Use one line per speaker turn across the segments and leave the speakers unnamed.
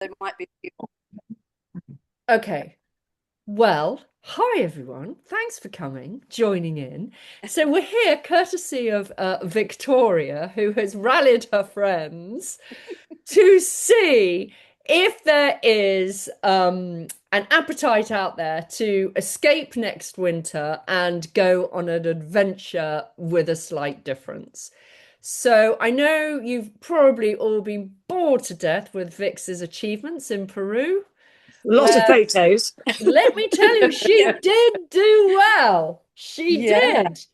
There might be.
Okay. Well, hi everyone. Thanks for coming, joining in. So we're here courtesy of Victoria, who has rallied her friends to see if there is an appetite out there to escape next winter and go on an adventure with a slight difference. So I know you've probably all been bored to death with Vix's achievements in Peru,
A lot of
where
photos.
let me tell you, she
Yeah.
did do well. She
Yeah.
did.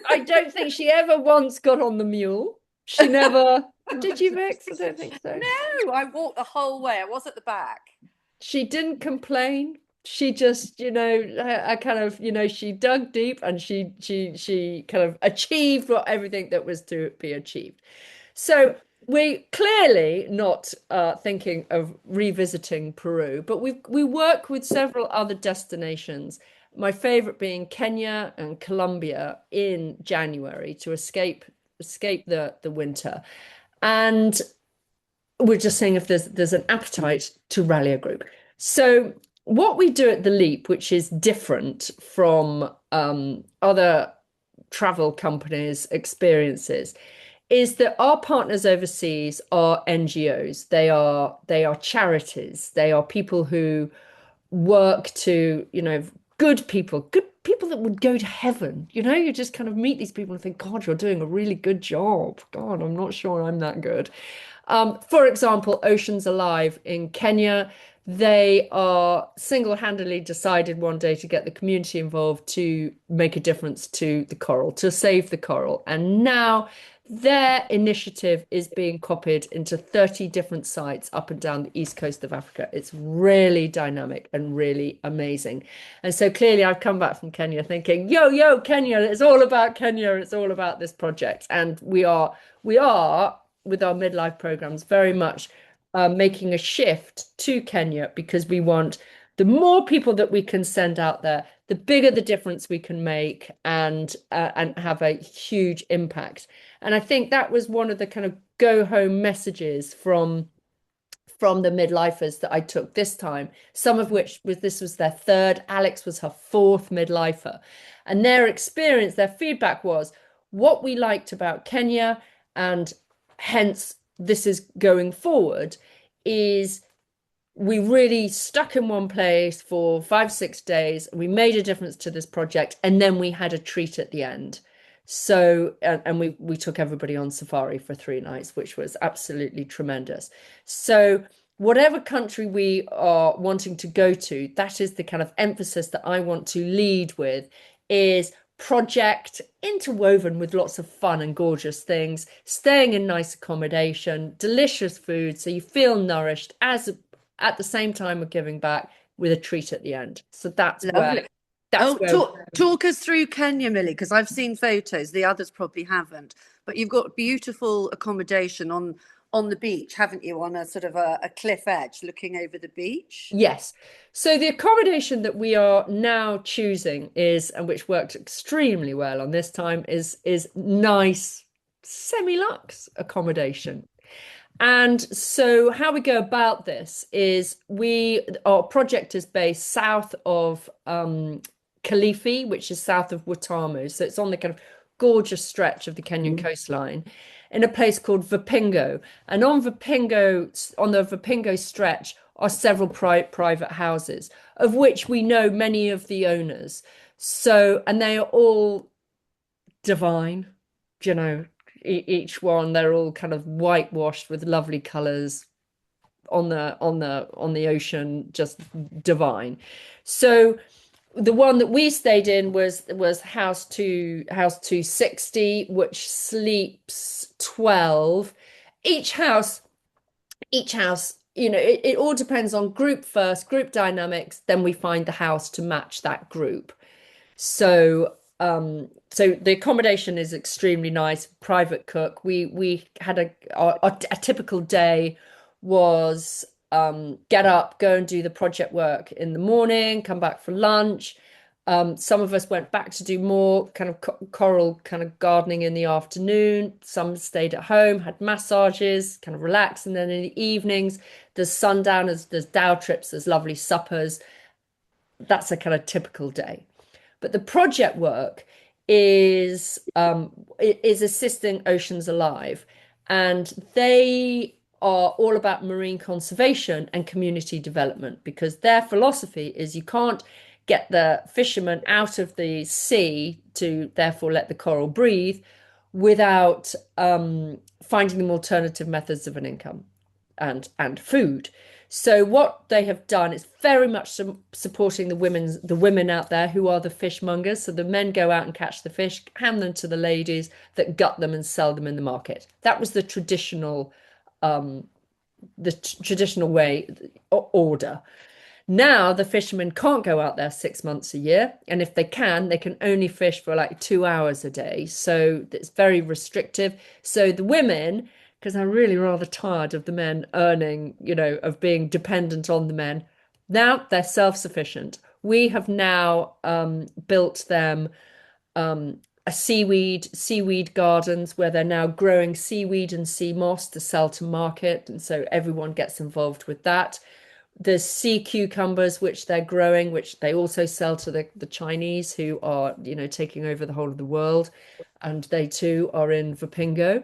I don't think she ever once got on the mule. She never. Did you, Vix? I don't think so.
No, I walked the whole way. I was at the back.
She didn't complain. She just, I kind of, she dug deep and she kind of achieved what everything that was to be achieved. So we clearly not thinking of revisiting Peru, but we work with several other destinations. My favorite being Kenya and Colombia in January to escape the winter. And we're just saying if there's an appetite to rally a group. So what we do at the Leap, which is different from other travel companies' experiences, is that our partners overseas are NGOs. They are charities. They are people who work to, good people that would go to heaven. You just kind of meet these people and think, God, you're doing a really good job. God, I'm not sure I'm that good. For example, Oceans Alive in Kenya, they are single-handedly decided one day to get the community involved to make a difference to the coral, to save the coral. And now their initiative is being copied into 30 different sites up and down the east coast of Africa. It's really dynamic and really amazing. And so clearly I've come back from Kenya thinking, yo, Kenya, it's all about Kenya. It's all about this project. And we are with our midlife programs very much making a shift to Kenya because we want the more people that we can send out there, the bigger the difference we can make and have a huge impact. And I think that was one of the kind of go home messages from the midlifers that I took this time, some of which was this was their third. Alex was her fourth midlifer. And their experience, their feedback was what we liked about Kenya, and hence this is going forward, is we really stuck in one place for 5, 6 days. We made a difference to this project, and then we had a treat at the end. So, and we took everybody on safari for 3 nights, which was absolutely tremendous. So, whatever country we are wanting to go to, that is the kind of emphasis that I want to lead with, is project interwoven with lots of fun and gorgeous things, staying in nice accommodation, delicious food, so you feel nourished as at the same time of giving back with a treat at the end. So
Lovely.
that's
Oh,
where
talk us through Kenya, Millie, because I've seen photos. The others probably haven't. But you've got beautiful accommodation on the beach, haven't you? On a sort of a cliff edge, looking over the beach.
Yes. So the accommodation that we are now choosing is, and which worked extremely well on this time, is nice semi-luxe accommodation. And so how we go about this is our project is based south of Kilifi, which is south of Watamu. So it's on the kind of gorgeous stretch of the Kenyan coastline in a place called Vipingo. And on the Vipingo stretch are several private houses, of which we know many of the owners. So, and they are all divine, you know, each one, they're all kind of whitewashed with lovely colors on the ocean, just divine. So the one that we stayed in was house 260, which sleeps 12. Each house, it all depends on group first, group dynamics, then we find the house to match that group. So the accommodation is extremely nice, private cook. We had a typical day was get up, go and do the project work in the morning, come back for lunch, Some of us went back to do more kind of coral kind of gardening in the afternoon. Some stayed at home, had massages, kind of relaxed. And then in the evenings, there's sundowners, there's dhow trips, there's lovely suppers. That's a kind of typical day. But the project work is assisting Oceans Alive, and they are all about marine conservation and community development, because their philosophy is you can't get the fishermen out of the sea to therefore let the coral breathe without finding them alternative methods of an income and food. So what they have done is very much supporting the women out there who are the fishmongers. So the men go out and catch the fish, hand them to the ladies that gut them and sell them in the market. That was the traditional way order. Now the fishermen can't go out there 6 months a year, and if they can only fish for like 2 hours a day. So it's very restrictive. So the women, because I'm really rather tired of the men earning, of being dependent on the men. Now they're self-sufficient. We have now built them a seaweed gardens where they're now growing seaweed and sea moss to sell to market, and so everyone gets involved with that. There's sea cucumbers which they're growing, which they also sell to the Chinese, who are taking over the whole of the world, and they too are in Vipingo.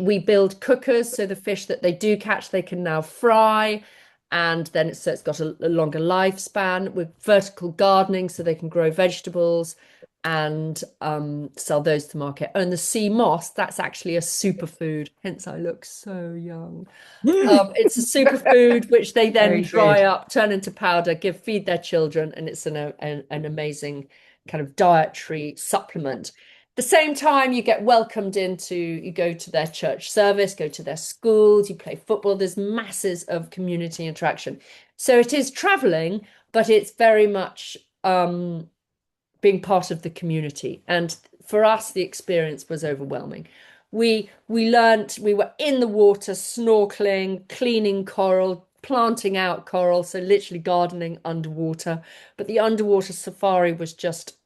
We build cookers, so the fish that they do catch they can now fry, and then it's got a longer lifespan. With vertical gardening, so they can grow vegetables and sell those to market. And the sea moss, that's actually a superfood, hence I look so young. It's a superfood which they then dry up, turn into powder, feed their children, and it's an amazing kind of dietary supplement. The same time, you get welcomed you go to their church service, go to their schools, you play football. There's masses of community interaction. So it is traveling, but it's very much being part of the community. And for us, the experience was overwhelming. We learned, we were in the water, snorkeling, cleaning coral, planting out coral, so literally gardening underwater. But the underwater safari was just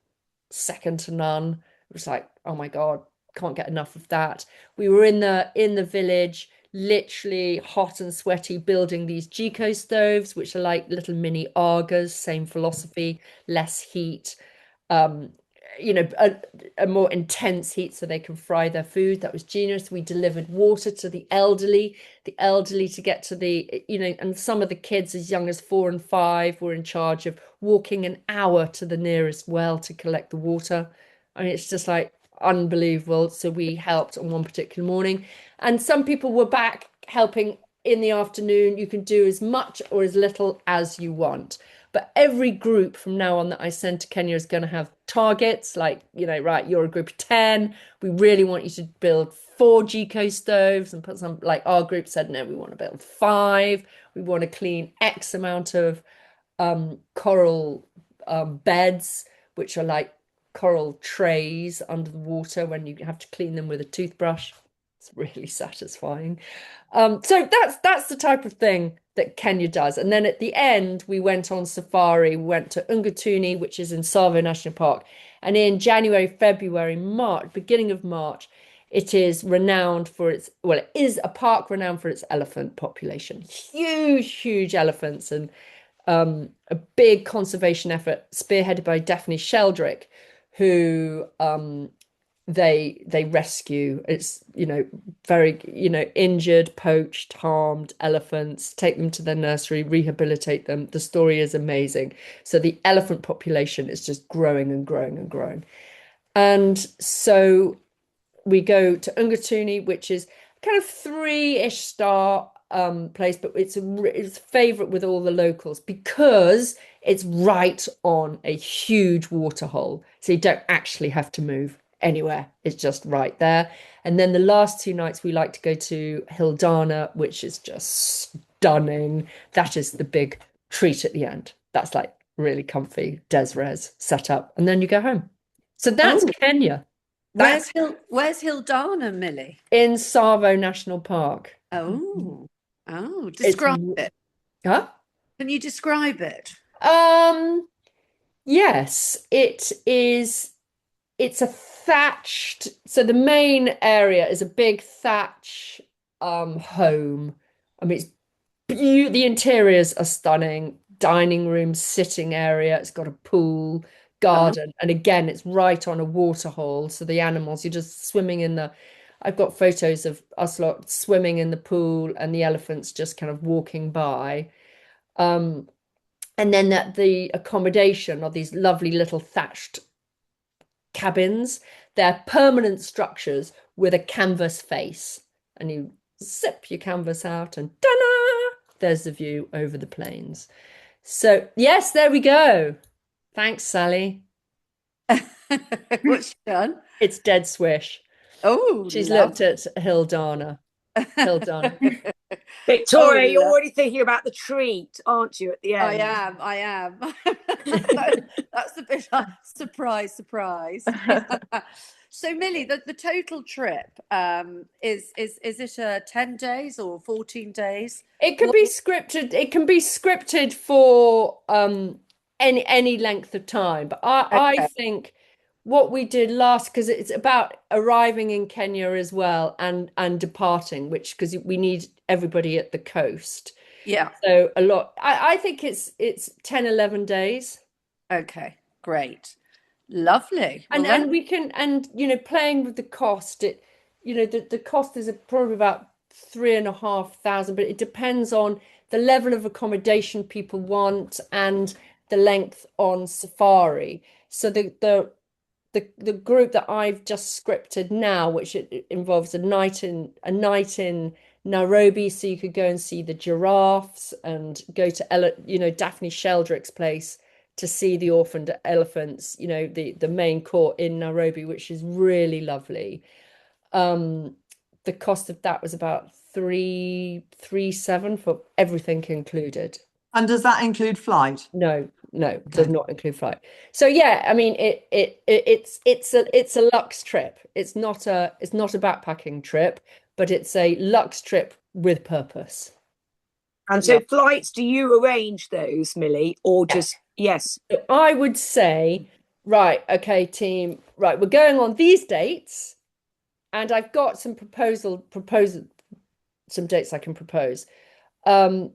second to none. It was like, oh my God, can't get enough of that. We were in the village, literally hot and sweaty, building these Gico stoves, which are like little mini Argas, same philosophy, less heat, a more intense heat so they can fry their food. That was genius. We delivered water to the elderly to get to and some of the kids as young as 4 and 5 were in charge of walking an hour to the nearest well to collect the water. I mean, it's just like unbelievable. So we helped on one particular morning, and some people were back helping in the afternoon. You can do as much or as little as you want. But every group from now on that I send to Kenya is going to have targets like, right, you're a group of 10. We really want you to build 4 Gico stoves, and put some, like our group said, no, we want to build 5. We want to clean X amount of coral beds, which are like coral trays under the water when you have to clean them with a toothbrush. It's really satisfying. So that's the type of thing that Kenya does. And then at the end, we went on safari. We went to Ungatuni, which is in Tsavo National Park. And in January, February, March, beginning of March, it is renowned for it is a park renowned for its elephant population. Huge elephants, and a big conservation effort spearheaded by Daphne Sheldrick, who they rescue. It's very injured, poached, harmed elephants, take them to their nursery, rehabilitate them. The story is amazing. So the elephant population is just growing and growing and growing. And so we go to Ungatuni, which is kind of 3-ish star place, but it's a favorite with all the locals because it's right on a huge waterhole, so you don't actually have to move anywhere. It's just right there. And then the last 2 nights we like to go to Hildana, which is just stunning. That is the big treat at the end. That's like really comfy Desres set up, and then you go home. So that's Kenya.
Where's Hildana, Millie?
In Tsavo National Park.
Describe it.
Huh?
Can you describe it?
Yes, it is. It's a thatched, so the main area is a big thatch home. I mean, the interiors are stunning. Dining room, sitting area. It's got a pool,
Uh-huh.
garden, and again, it's right on a waterhole. So the animals, you're just swimming in the. I've got photos of us lot swimming in the pool and the elephants just kind of walking by. Um, and then the accommodation are these lovely little thatched cabins. They're permanent structures with a canvas face. And you zip your canvas out and ta-da! There's the view over the plains. So, yes, there we go. Thanks, Sally.
What's she done?
It's dead swish.
Oh,
She's looked
love.
at Hildana. Hildana.
Oh,
Victoria, you're
love.
already thinking about the treat, aren't you, at the
I
end?
am. I am. That's the bit. Surprise, surprise. So, Millie, the total trip is it 10 days or 14 days?
It could
What?
be scripted. It can be scripted for any length of time. But I
Okay.
think what we did last, because it's about arriving in Kenya as well and departing, which because we need everybody at the coast.
Yeah.
So a lot. I think it's 10, 11 days.
Okay. Great. Lovely. Well,
And
that.
we can, and playing with the cost, the cost is probably about 3,500, but it depends on the level of accommodation people want and the length on safari. So the group that I've just scripted now, which it involves a night in Nairobi, so you could go and see the giraffes and go to Daphne Sheldrick's place to see the orphaned elephants, the main court in Nairobi, which is really lovely. The cost of that was about 337 for everything included.
And does that include flight?
No, no, does
Okay.
not include flight. So yeah, I mean it's a luxe trip. It's not a backpacking trip, but it's a luxe trip with purpose.
And so
Love.
flights, do you arrange those, Millie, or
Yeah.
just yes?
So I would say, right, okay, team, right, we're going on these dates, and I've got some some dates I can propose. And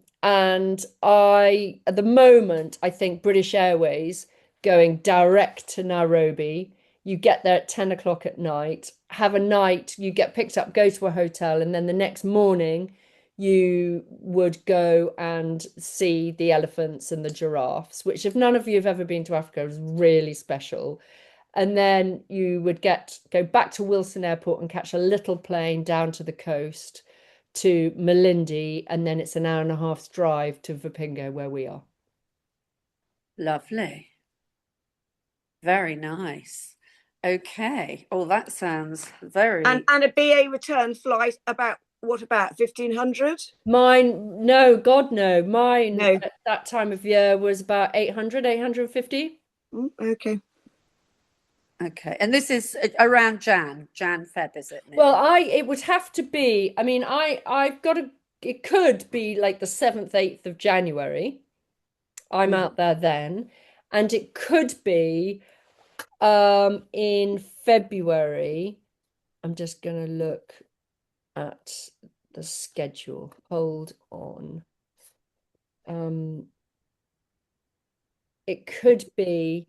at the moment, I think British Airways going direct to Nairobi. You get there at 10 o'clock at night, have a night, you get picked up, go to a hotel, and then the next morning you would go and see the elephants and the giraffes, which if none of you have ever been to Africa, is really special. And then you would go back to Wilson Airport and catch a little plane down to the coast to Malindi, and then it's an hour and a half's drive to Vipingo, where we are.
Lovely. Very nice. Okay. Oh, that sounds very.
And a BA return flight about what about 1,500?
Mine, no, God, no. Mine
No.
at that time of year was about 800, 850.
Okay.
Okay. And this is around Jan, Feb, is it,
Well,
Millie?
it would have to be, I mean, I've got it could be like the 7th, 8th of January. I'm out there then. And it could be in February. I'm just gonna look at the schedule. Hold on. It could be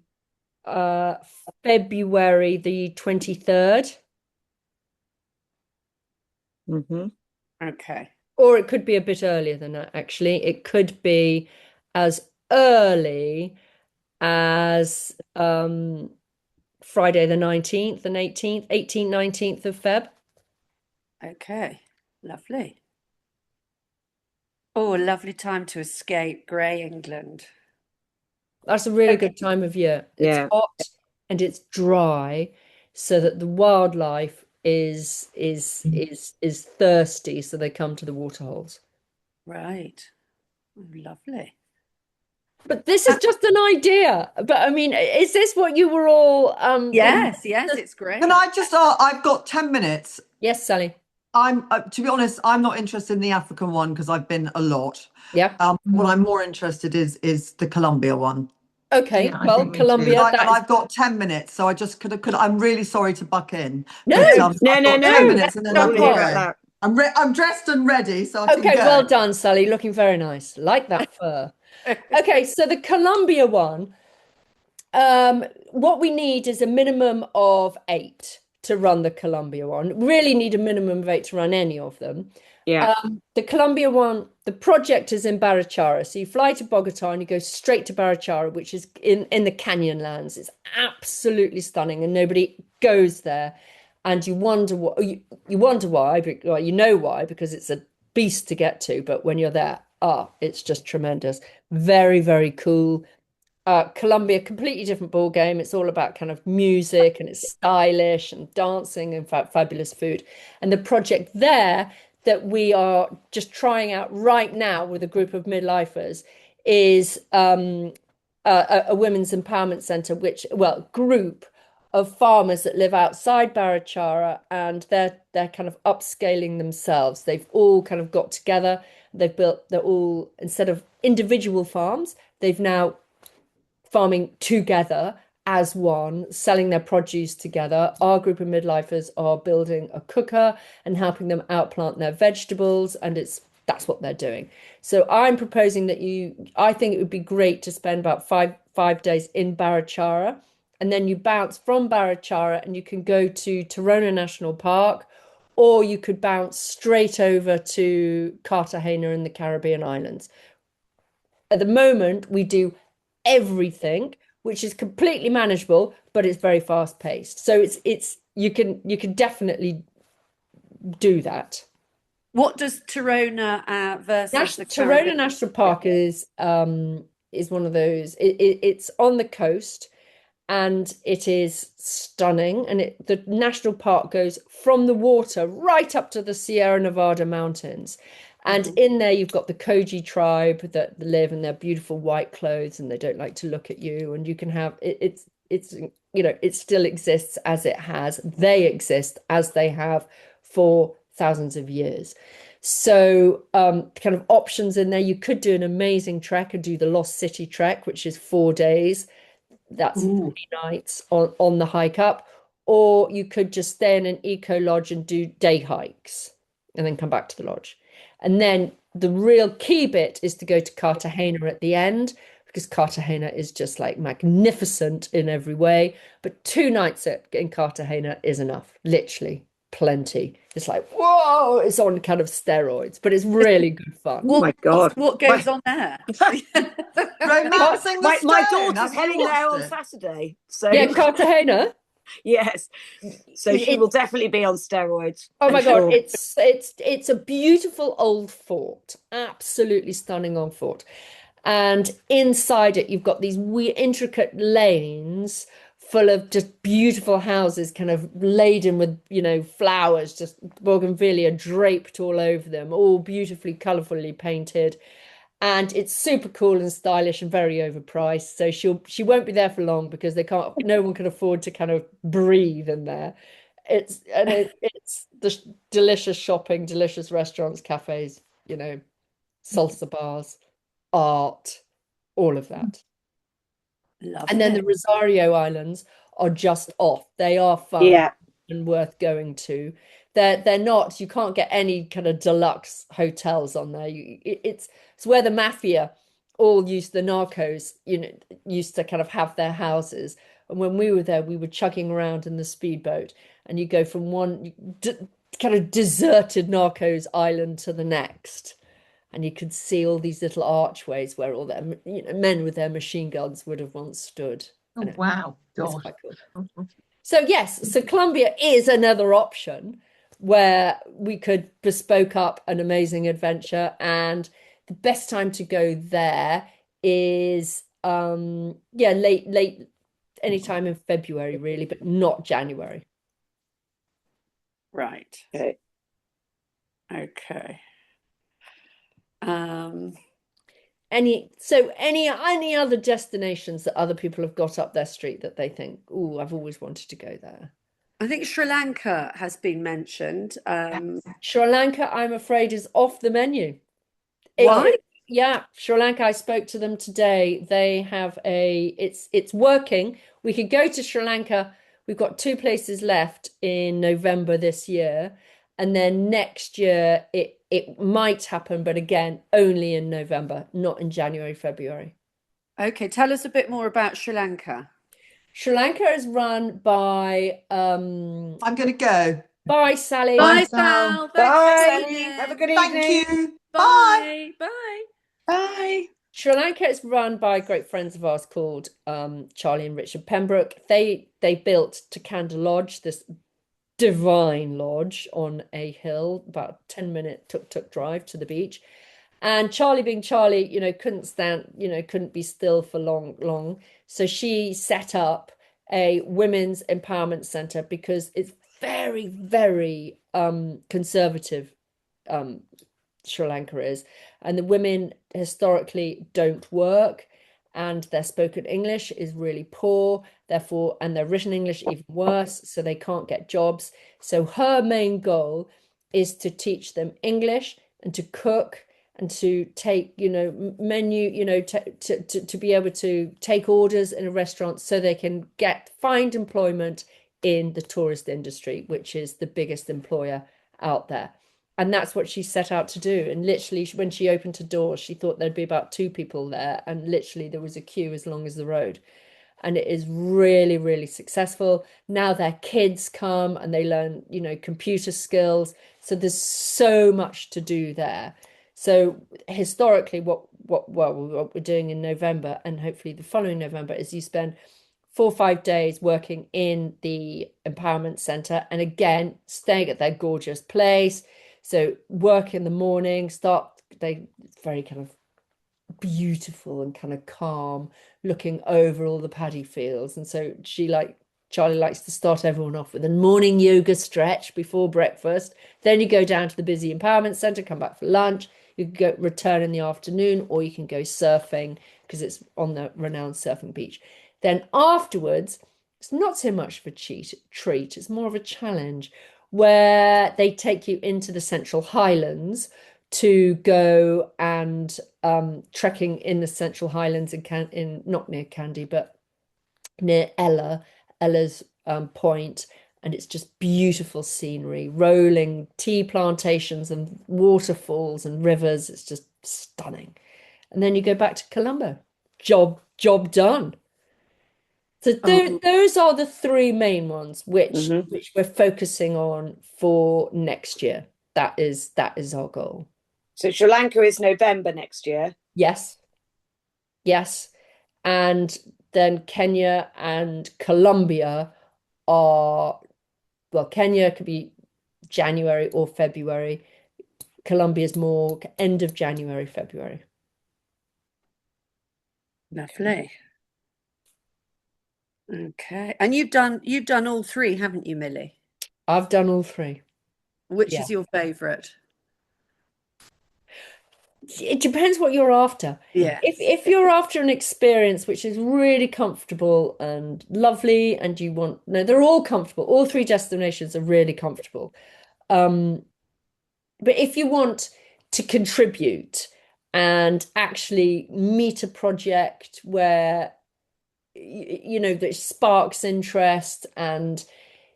February the 23rd,
Mm-hmm.
Okay.
or it could be a bit earlier than that, actually. It could be as early as Friday the 19th and 18th, 19th of Feb.
Okay. Lovely. Oh, a lovely time to escape grey England.
That's a really
Okay.
good time of year. It's
Yeah.
hot and it's dry, so that the wildlife is thirsty, so they come to the waterholes.
Right. Oh, lovely.
But this is just an idea. But I mean, is this what you were all
Yes, it's great.
Can I just I've got 10 minutes.
Yes, Sally.
I'm to be honest, I'm not interested in the African one because I've been a lot.
Yeah.
What I'm more interested is the Colombia one.
Okay,
Yeah, I
well,
think me too.
Colombia,
And
that is
I've got 10 minutes, so I just could. I'm really sorry to butt in.
no,
But,
No,
I've
no,
got
no.
10 minutes and then
Don't
I've
want
no
to hear
got to
about
go.
that.
I'm dressed and ready, so I can
okay,
go.
well done, Sally. Looking very nice. Like that fur. Okay, so the Colombia one, what we need is a minimum of 8 to run the Colombia one. Really need a minimum of 8 to run any of them.
Yeah.
The Colombia one, the project is in Barichara. So you fly to Bogota and you go straight to Barichara, which is in the Kenyan lands. It's absolutely stunning and nobody goes there. And you wonder what you wonder why, well, you know why, because it's a beast to get to, but when you're there, it's just tremendous. Very, very cool. Colombia, completely different ball game. It's all about kind of music and it's stylish and dancing and fabulous food. And the project there that we are just trying out right now with a group of midlifers is a women's empowerment center, group of farmers that live outside Barichara, and they're kind of upscaling themselves. They've all kind of got together. They're all, instead of individual farms, they've now farming together as one, selling their produce together. Our group of midlifers are building a cooker and helping them outplant their vegetables, and that's what they're doing. So I'm proposing that I think it would be great to spend about five days in Barichara, and then you bounce from Barichara and you can go to Torona National Park, or you could bounce straight over to Cartagena in the Caribbean islands. At the moment, we do everything, which is completely manageable, but it's very fast paced. So you can definitely do that.
What does Torona versus the
Torona
Caribbean?
National Park is one of those. It's on the coast, and it is stunning. And the national park goes from the water right up to the Sierra Nevada mountains. And in there, you've got the Koji tribe that live in their beautiful white clothes, and they don't like to look at you. And you can have it's it still exists as it has. They exist as they have for thousands of years. So kind of options in there. You could do an amazing trek and do the Lost City trek, which is 4 days. That's 3 nights on the hike up. Or you could just stay in an eco lodge and do day hikes and then come back to the lodge. And then the real key bit is to go to Cartagena at the end, because Cartagena is just like magnificent in every way. But 2 nights in Cartagena is enough, literally plenty. It's like, whoa, it's on kind of steroids, but it's really good fun.
Oh my God.
What goes on there?
Romancing the
My
Stone.
daughter's
Have you
heading there on
watched it?
Saturday. So
Yeah, Cartagena.
yes. So she will definitely be on steroids.
Oh
I'm
my God,
sure.
it's a beautiful old fort, absolutely stunning old fort. And inside it, you've got these intricate lanes full of just beautiful houses, kind of laden with, flowers, just bougainvillea draped all over them, all beautifully, colourfully painted. And it's super cool and stylish and very overpriced. So she won't be there for long because no one can afford to kind of breathe in there. It's the delicious shopping, delicious restaurants, cafes, salsa bars, art, all of that.
Love
And then
it.
the Rosario Islands are just off. They are fun
Yeah.
and worth going to. They're not, you can't get any kind of deluxe hotels on there. It's where the mafia all used, the narcos, used to kind of have their houses. And when we were there, we were chugging around in the speedboat, and you go from one kind of deserted narcos island to the next. And you could see all these little archways where all their men with their machine guns would have once stood.
Oh, wow.
It's
God.
quite cool. So yes, so Colombia is another option where we could bespoke up an amazing adventure, and the best time to go there is late anytime in February really, but not January.
Right.
Okay.
Okay.
Any other destinations that other people have got up their street that they think, oh, I've always wanted to go there?
I think Sri Lanka has been mentioned.
Sri Lanka, I'm afraid, is off the menu.
Why?
Yeah, Sri Lanka, I spoke to them today. They have it's working. We could go to Sri Lanka. We've got 2 places left in November this year. And then next year it might happen, but again, only in November, not in January, February.
Okay, tell us a bit more about Sri Lanka.
Sri Lanka is run by
I'm going to go.
by Sally.
Bye,
Sal.
Sal. Thanks
Bye,
for
Sally.
joining.
Have a good
Thank
evening.
you. Bye.
Bye. Bye.
Bye.
Sri Lanka is run by great friends of ours called Charlie and Richard Pembroke. They built Takanda Lodge, this divine lodge on a hill, about a 10-minute tuk-tuk drive to the beach. And Charlie, being Charlie, couldn't stand, couldn't be still for long. So she set up a women's empowerment center because it's very, very conservative, Sri Lanka is. And the women historically don't work, and their spoken English is really poor, therefore, and their written English even worse, so they can't get jobs. So her main goal is to teach them English and to cook and to take, menu, to be able to take orders in a restaurant so they can find employment in the tourist industry, which is the biggest employer out there. And that's what she set out to do. And literally, when she opened her doors, she thought there'd be about 2 people there. And literally, there was a queue as long as the road. And it is really, really successful. Now their kids come and they learn, computer skills. So there's so much to do there. So historically, what we're doing in November and hopefully the following November is you spend 4 or 5 days working in the empowerment center. And again, staying at their gorgeous place. So work in the morning, they very kind of beautiful and kind of calm, looking over all the paddy fields. And so Charlie likes to start everyone off with a morning yoga stretch before breakfast. Then you go down to the busy empowerment center, come back for lunch. You can go return in the afternoon, or you can go surfing because it's on the renowned surfing beach. Then afterwards, it's not so much of a treat, it's more of a challenge, where they take you into the Central Highlands to go and trekking in the Central Highlands in not near Kandy, but near Ella's Point, and it's just beautiful scenery, rolling tea plantations and waterfalls and rivers. It's just stunning. And then you go back to Colombo. Job done. So those are the 3 main ones which we're focusing on for next year. That is our goal.
So Sri Lanka is November next year.
Yes. And then Kenya and Colombia Kenya could be January or February. Colombia is more end of January, February.
Lovely. Okay. And you've done all 3, haven't you, Millie?
I've done all 3.
Which is your favorite?
It depends what you're after.
Yeah.
If you're after an experience which is really comfortable and lovely, and they're all comfortable. All 3 destinations are really comfortable. But if you want to contribute and actually meet a project where that sparks interest, and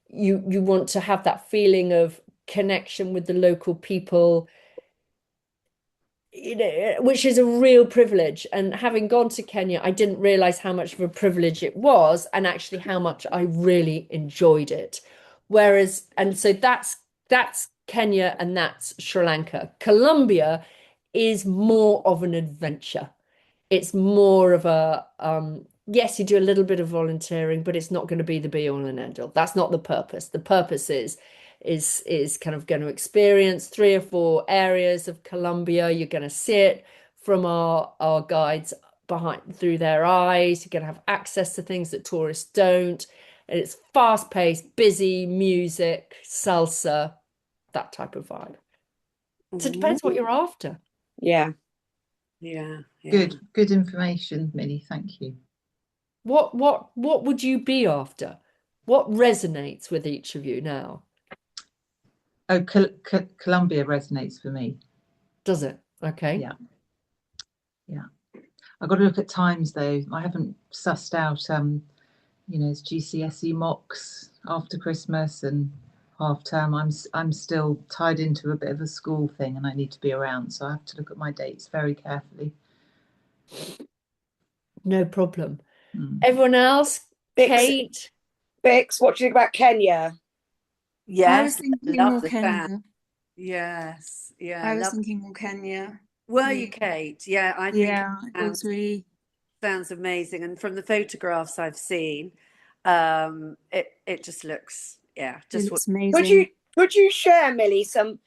you want to have that feeling of connection with the local people, which is a real privilege. And having gone to Kenya, I didn't realize how much of a privilege it was, and actually how much I really enjoyed it. So that's Kenya and that's Sri Lanka. Colombia is more of an adventure. It's more of a yes, you do a little bit of volunteering, but it's not going to be the be all and end all. That's not the purpose. The purpose is kind of going to experience 3 or 4 areas of Colombia. You're going to see it from our guides through their eyes. You're going to have access to things that tourists don't. And it's fast-paced, busy music, salsa, that type of vibe. So it depends what you're after.
Yeah.
Good information, Millie. Thank you.
What would you be after? What resonates with each of you now?
Oh, Colombia resonates for me.
Does it? Okay.
Yeah. Yeah. I've got to look at times though. I haven't sussed out, it's GCSE mocks after Christmas and half term. I'm still tied into a bit of a school thing and I need to be around. So I have to look at my dates very carefully.
No problem.
Mm.
Everyone else?
Bix,
Kate?
Bix, what do you think about Kenya?
I
Yes,
was thinking
love
more
the
Kenya.
sound. Yes, yeah,
I was
love.
thinking more Kenya.
Were you, Kate? Yeah, I think
Yeah, it was really.
sounds amazing. And from the photographs I've seen, it just looks, yeah,
It
just what.
looks amazing.
Could you share, Millie, some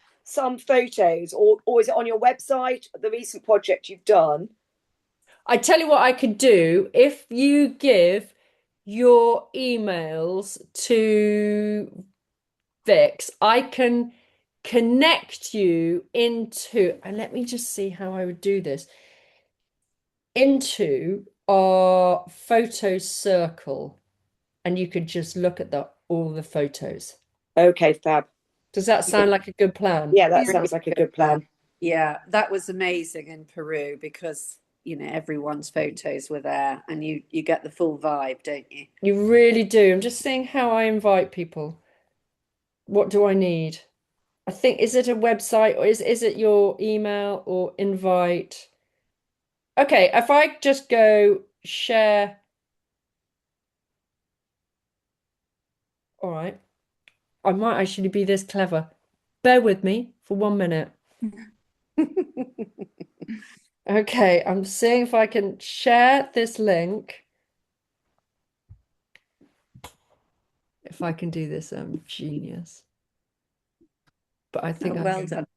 photos, or is it on your website, the recent project you've done?
I tell you what I could do. If you give your emails to Vix, I can connect you into, and let me just see how I would do this, into our photo circle, and you could just look at all the photos.
Okay, fab.
Does that sound like a good plan?
Yeah, that
Really
sounds like a
good
good plan.
Yeah, that was amazing in Peru because, everyone's photos were there and you get the full vibe, don't you?
You really do. I'm just seeing how I invite people. What do I need? I think, is it a website or is it your email or invite? Okay, if I just go share. All right. I might actually be this clever. Bear with me for 1 minute. Okay, I'm seeing if I can share this link. If I can do this, I'm genius. But I think
Oh,
I
well
can.
done.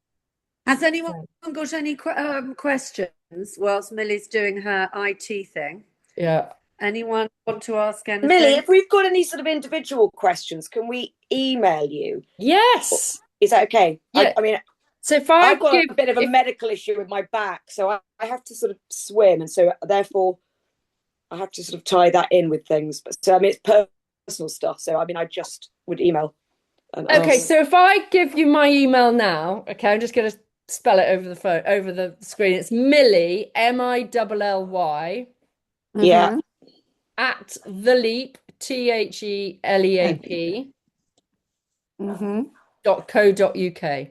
Has anyone got any questions whilst Millie's doing her IT thing?
Yeah.
Anyone want to ask anything?
Millie, if we've got any sort of individual questions, can we email you?
Yes.
Is that okay?
Yeah.
I mean,
So if
I've got a bit of a medical issue with my back, so I have to sort of swim, and so therefore I have to sort of tie that in with things. But so I mean, it's personal stuff. So I mean, I just would email.
Okay, so if I give you my email now, okay, I'm just going to spell it over the phone, over the screen. It's Millie, Milly,
yeah,
at the leap, THELEAP .co.uk.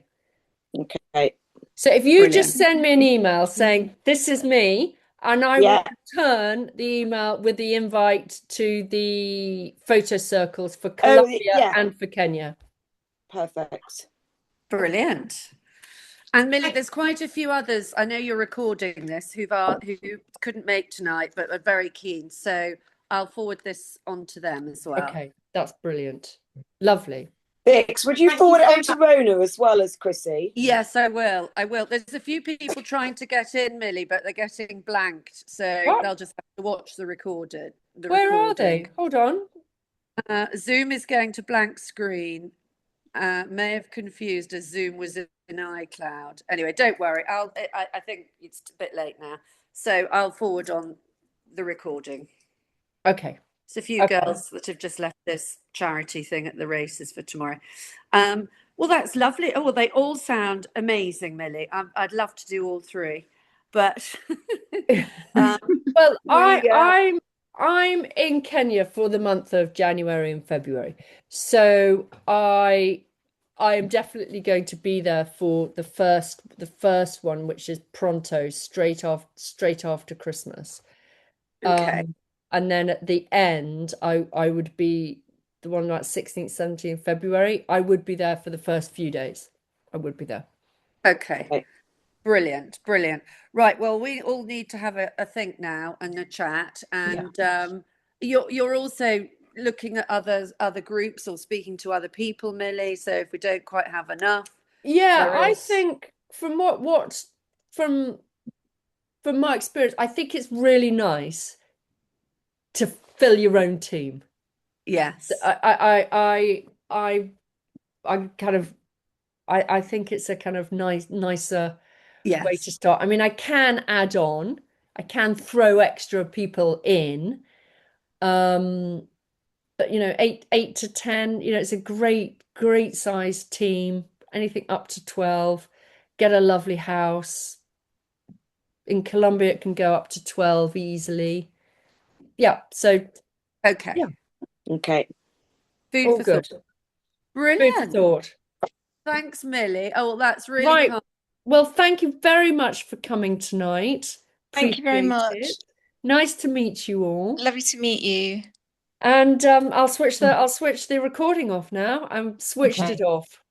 Okay.
So if you
Brilliant.
just send me an email saying this is me, and I will
Yeah.
return the email with the invite to the photo circles for Colombia
yeah.
and for Kenya.
Perfect.
Brilliant. And Millie, there's quite a few others. I know you're recording this who couldn't make tonight but are very keen. So I'll forward this on to them as well.
Okay, that's brilliant. Lovely.
Vix, would you forward it on to Rona as well as Chrissy?
Yes, I will. There's a few people trying to get in, Millie, but they're getting blanked. So
What?
they'll just have to watch the recorded.
Where are they? Hold on.
Zoom is going to blank screen. May have confused as Zoom was in iCloud. Anyway, don't worry. I think it's a bit late now. So I'll forward on the recording.
Okay.
It's a few girls that have just left this charity thing at the races for tomorrow. Well, that's lovely. Oh, well, they all sound amazing, Millie. I'd love to do all three, but
well, I'm in Kenya for the month of January and February, so I am definitely going to be there for the first one, which is pronto, straight after Christmas.
okay.
And then at the end, I would be the one like 16th, 17th February. I would be there for the first few days. I would be there.
Okay. Brilliant. Right. Well, we all need to have a think now and a chat. And you're also looking at other groups or speaking to other people, Millie. So if we don't quite have enough.
Yeah, I think from from my experience, I think it's really nice to fill your own team.
Yes.
I think it's a kind of nicer way to start. I mean, I can add on, I can throw extra people in, but 8 to 10, it's a great sized team. Anything up to 12, get a lovely house. In Colombia, it can go up to 12 easily. Yeah, so
Okay.
Yeah.
Okay.
Food
all
for
good.
thought.
Food for
Brilliant.
thought.
Thanks, Millie. Oh, well, that's really
Right.
kind.
Well, thank you very much for coming tonight.
Thank you very
Appreciate
much.
it. Nice to meet you all.
Lovely to meet you.
And I'll switch the recording off now. I'm switched
Okay.
it off.